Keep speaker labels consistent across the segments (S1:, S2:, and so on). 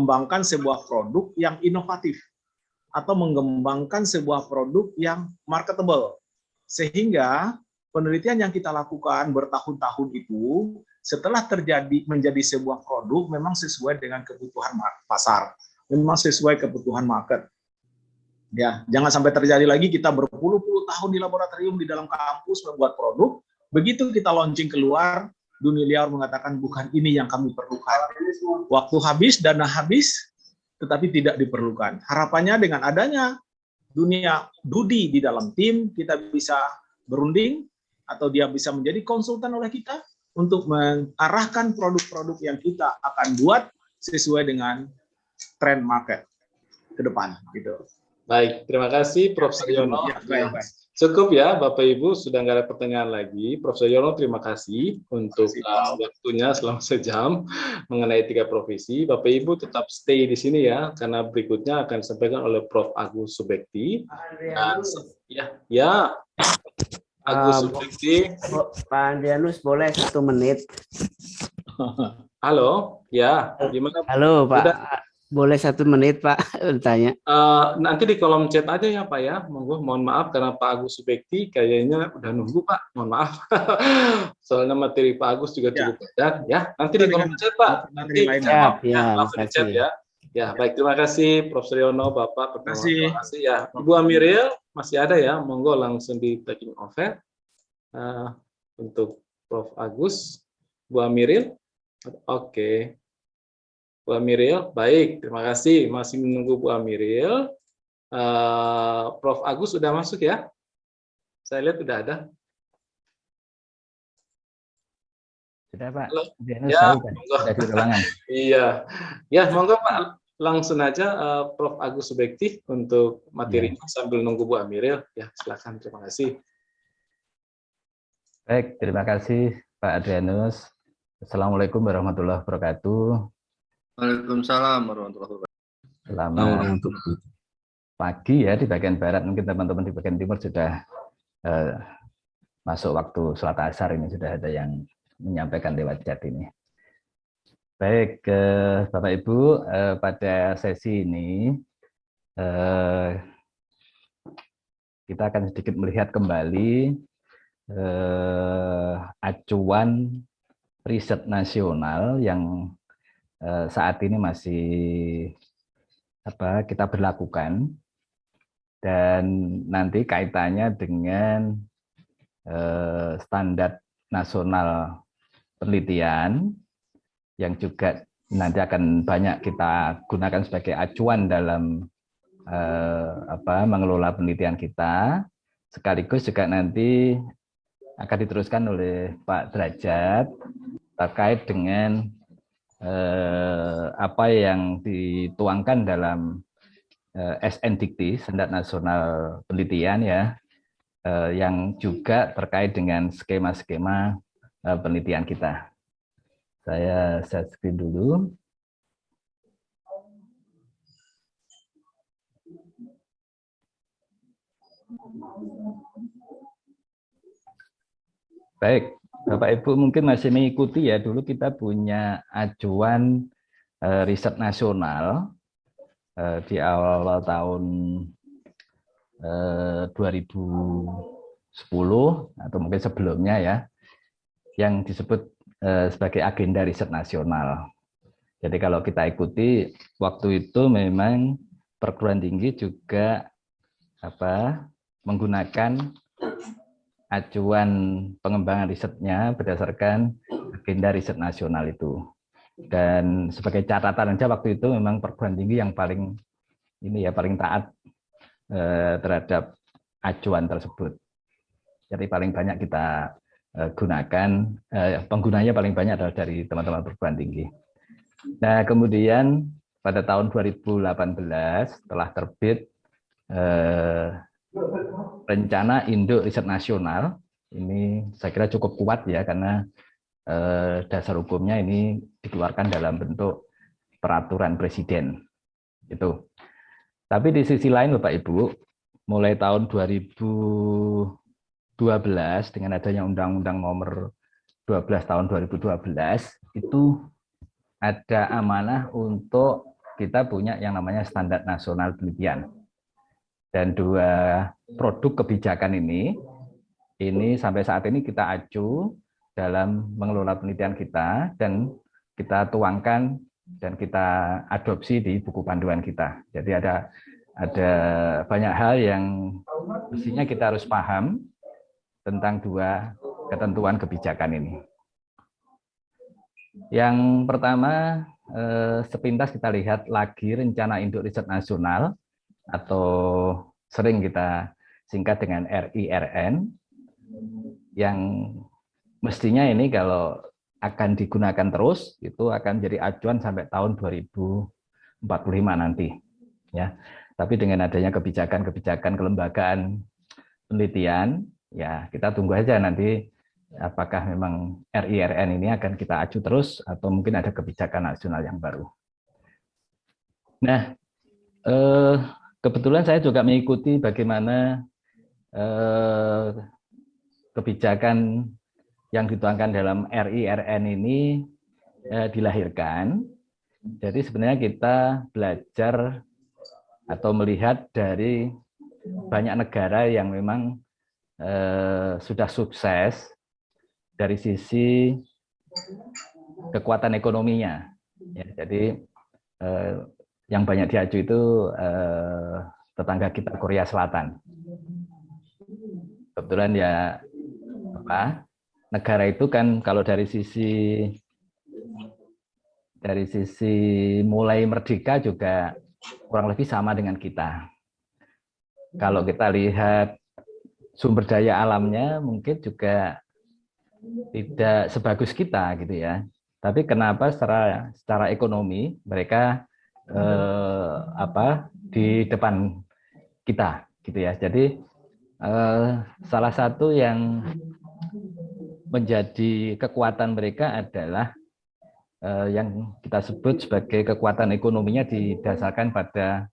S1: mengembangkan sebuah produk yang inovatif atau mengembangkan sebuah produk yang marketable. Sehingga penelitian yang kita lakukan bertahun-tahun itu setelah terjadi menjadi sebuah produk memang sesuai dengan kebutuhan pasar, memang sesuai kebutuhan market. Ya, jangan sampai terjadi lagi kita berpuluh-puluh tahun di laboratorium di dalam kampus membuat produk, begitu kita launching keluar, dunia liar mengatakan bukan ini yang kami perlukan. Waktu habis, dana habis, tetapi tidak diperlukan. Harapannya dengan adanya dunia Dudi di dalam tim, kita bisa berunding atau dia bisa menjadi konsultan oleh kita untuk mengarahkan produk-produk yang kita akan buat sesuai dengan tren market ke depan gitu.
S2: Baik, terima kasih Prof. Saryono.
S1: Baik.
S2: Cukup ya Bapak Ibu, sudah nggak ada pertanyaan lagi. Prof. Saryono, terima kasih untuk waktunya selama sejam mengenai 3 profesi. Bapak Ibu tetap stay di sini ya, karena berikutnya akan disampaikan oleh Prof. Agus Subekti. Agus Subekti.
S3: Pak Andrianus, boleh 1 menit?
S2: Halo, ya, gimana?
S3: Halo Pak.
S2: Udah.
S3: Boleh 1 menit Pak bertanya?
S2: Nanti di kolom chat aja ya Pak ya. Mohon maaf karena Pak Agus Subekti kayaknya udah nunggu Pak. Mohon maaf. Soalnya materi Pak Agus juga cukup padat ya. Nanti di kolom chat Pak. Nanti langsung di chat ya. Ya baik, terima kasih Prof. Saryono, Bapak. Terima kasih ya. Ibu Amiril masih ada ya. Monggo langsung di taking over untuk Prof. Agus. Bu Amiril. Oke. Bu Amiril, baik, terima kasih. Masih menunggu Bu Amiril. Prof. Agus sudah masuk ya? Saya lihat sudah ada.
S3: Sudah Pak.
S2: Ya, monggo. Sudah di ruangan. Iya, ya monggo Pak. Langsung aja Prof. Agus Subekti untuk materinya sambil nunggu Bu Amiril. Ya, silakan. Terima kasih.
S4: Baik, terima kasih Pak Adrianus. Assalamualaikum warahmatullahi wabarakatuh.
S5: Waalaikumsalam warahmatullahi wabarakatuh.
S4: Selamat pagi ya di bagian barat, mungkin teman-teman di bagian timur sudah masuk waktu sholat asar, ini sudah ada yang menyampaikan lewat chat ini. Baik, Bapak Ibu, pada sesi ini kita akan sedikit melihat kembali acuan riset nasional yang saat ini masih kita berlakukan, dan nanti kaitannya dengan standar nasional penelitian yang juga nanti akan banyak kita gunakan sebagai acuan dalam mengelola penelitian kita, sekaligus juga nanti akan diteruskan oleh Pak Derajat terkait dengan apa yang dituangkan dalam SNDikti, Standar Nasional Penelitian ya, yang juga terkait dengan skema-skema penelitian kita. Saya share screen dulu. Baik. Bapak Ibu mungkin masih mengikuti ya, dulu kita punya acuan riset nasional di awal tahun 2010 atau mungkin sebelumnya ya, yang disebut sebagai agenda riset nasional. Jadi kalau kita ikuti waktu itu memang perguruan tinggi juga menggunakan acuan pengembangan risetnya berdasarkan agenda riset nasional itu. Dan sebagai catatan saja waktu itu memang perguruan tinggi yang paling taat terhadap acuan tersebut. Jadi paling banyak kita gunakan, penggunanya paling banyak adalah dari teman-teman perguruan tinggi. Nah, kemudian pada tahun 2018 telah terbit rencana induk riset nasional. Ini saya kira cukup kuat ya, karena dasar hukumnya ini dikeluarkan dalam bentuk peraturan presiden itu. Tapi di sisi lain Bapak Ibu, mulai tahun 2012 dengan adanya Undang-Undang Nomor 12 tahun 2012 itu ada amanah untuk kita punya yang namanya standar nasional penelitian. Dan dua produk kebijakan ini sampai saat ini kita acu dalam mengelola penelitian kita dan kita tuangkan dan kita adopsi di buku panduan kita. Jadi ada banyak hal yang mestinya kita harus paham tentang dua ketentuan kebijakan ini. Yang pertama, sepintas kita lihat lagi rencana induk riset nasional atau sering kita singkat dengan RIRN, yang mestinya ini kalau akan digunakan terus itu akan jadi acuan sampai tahun 2045 nanti, ya. Tapi dengan adanya kebijakan kelembagaan penelitian, ya kita tunggu aja nanti apakah memang RIRN ini akan kita acu terus atau mungkin ada kebijakan nasional yang baru. Nah, kebetulan saya juga mengikuti bagaimana kebijakan yang dituangkan dalam RIRN ini dilahirkan. Jadi sebenarnya kita belajar atau melihat dari banyak negara yang memang sudah sukses dari sisi kekuatan ekonominya. Ya, jadi yang banyak diaju itu tetangga kita Korea Selatan. Kebetulan ya negara itu kan kalau dari sisi mulai merdeka juga kurang lebih sama dengan kita. Kalau kita lihat sumber daya alamnya mungkin juga tidak sebagus kita gitu ya. Tapi kenapa secara ekonomi mereka di depan kita gitu ya. Jadi salah satu yang menjadi kekuatan mereka adalah yang kita sebut sebagai kekuatan ekonominya didasarkan pada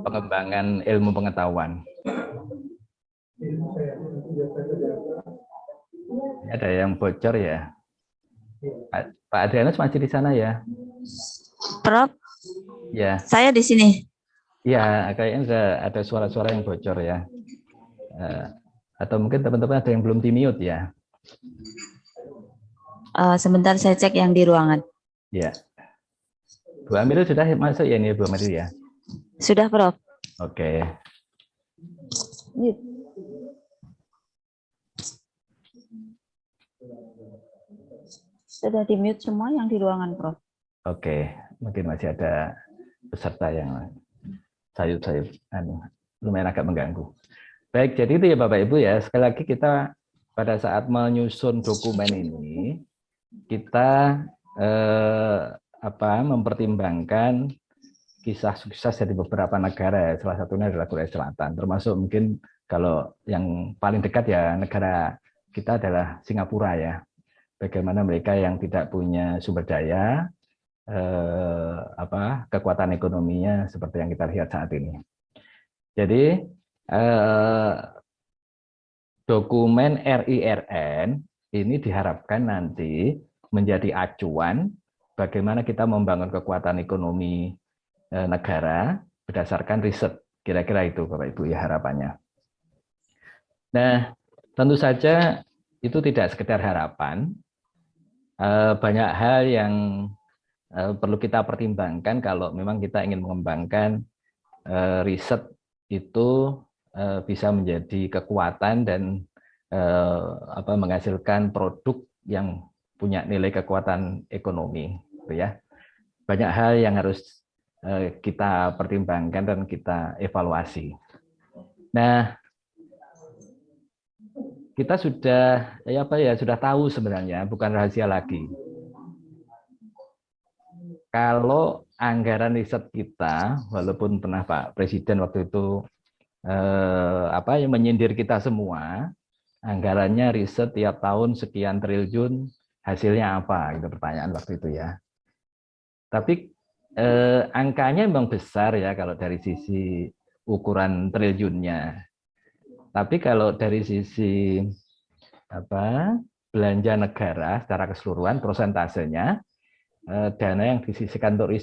S4: pengembangan ilmu pengetahuan. Ada yang bocor ya. Pak Adrianus masih di sana ya?
S6: Prof,
S4: Ya.
S6: saya di sini.
S4: Ya, kayaknya ada suara-suara yang bocor ya. Atau mungkin teman-teman ada yang belum di-mute ya.
S6: Sebentar saya cek yang di ruangan.
S4: Ya. Bu Amirul sudah masuk ya ini Bu Amirul ya?
S6: Sudah, Prof.
S4: Oke.
S6: Sudah di-mute semua yang di ruangan, Prof.
S4: Oke, mungkin masih ada peserta yang sayup-sayup lumayan agak mengganggu. Baik, jadi itu ya Bapak Ibu ya. Sekali lagi kita pada saat menyusun dokumen ini kita mempertimbangkan kisah sukses dari beberapa negara, salah satunya adalah Korea Selatan, termasuk mungkin kalau yang paling dekat ya negara kita adalah Singapura ya. Bagaimana mereka yang tidak punya sumber daya, kekuatan ekonominya seperti yang kita lihat saat ini. Jadi dokumen RIRN ini diharapkan nanti menjadi acuan bagaimana kita membangun kekuatan ekonomi negara berdasarkan riset. Kira-kira itu Bapak Ibu ya harapannya. Nah, tentu saja itu tidak sekedar harapan. Banyak hal yang perlu kita pertimbangkan kalau memang kita ingin mengembangkan riset itu bisa menjadi kekuatan dan menghasilkan produk yang punya nilai kekuatan ekonomi, gitu ya. Banyak hal yang harus kita pertimbangkan dan kita evaluasi. Nah, kita sudah sudah tahu sebenarnya, bukan rahasia lagi. Kalau anggaran riset kita, walaupun pernah Pak Presiden waktu itu menyindir kita semua, anggarannya riset tiap tahun sekian triliun, hasilnya apa? Itu pertanyaan waktu itu ya. Tapi angkanya memang besar ya kalau dari sisi ukuran triliunnya. Tapi kalau dari sisi belanja negara secara keseluruhan, prosentasenya dana yang disisihkan untuk riset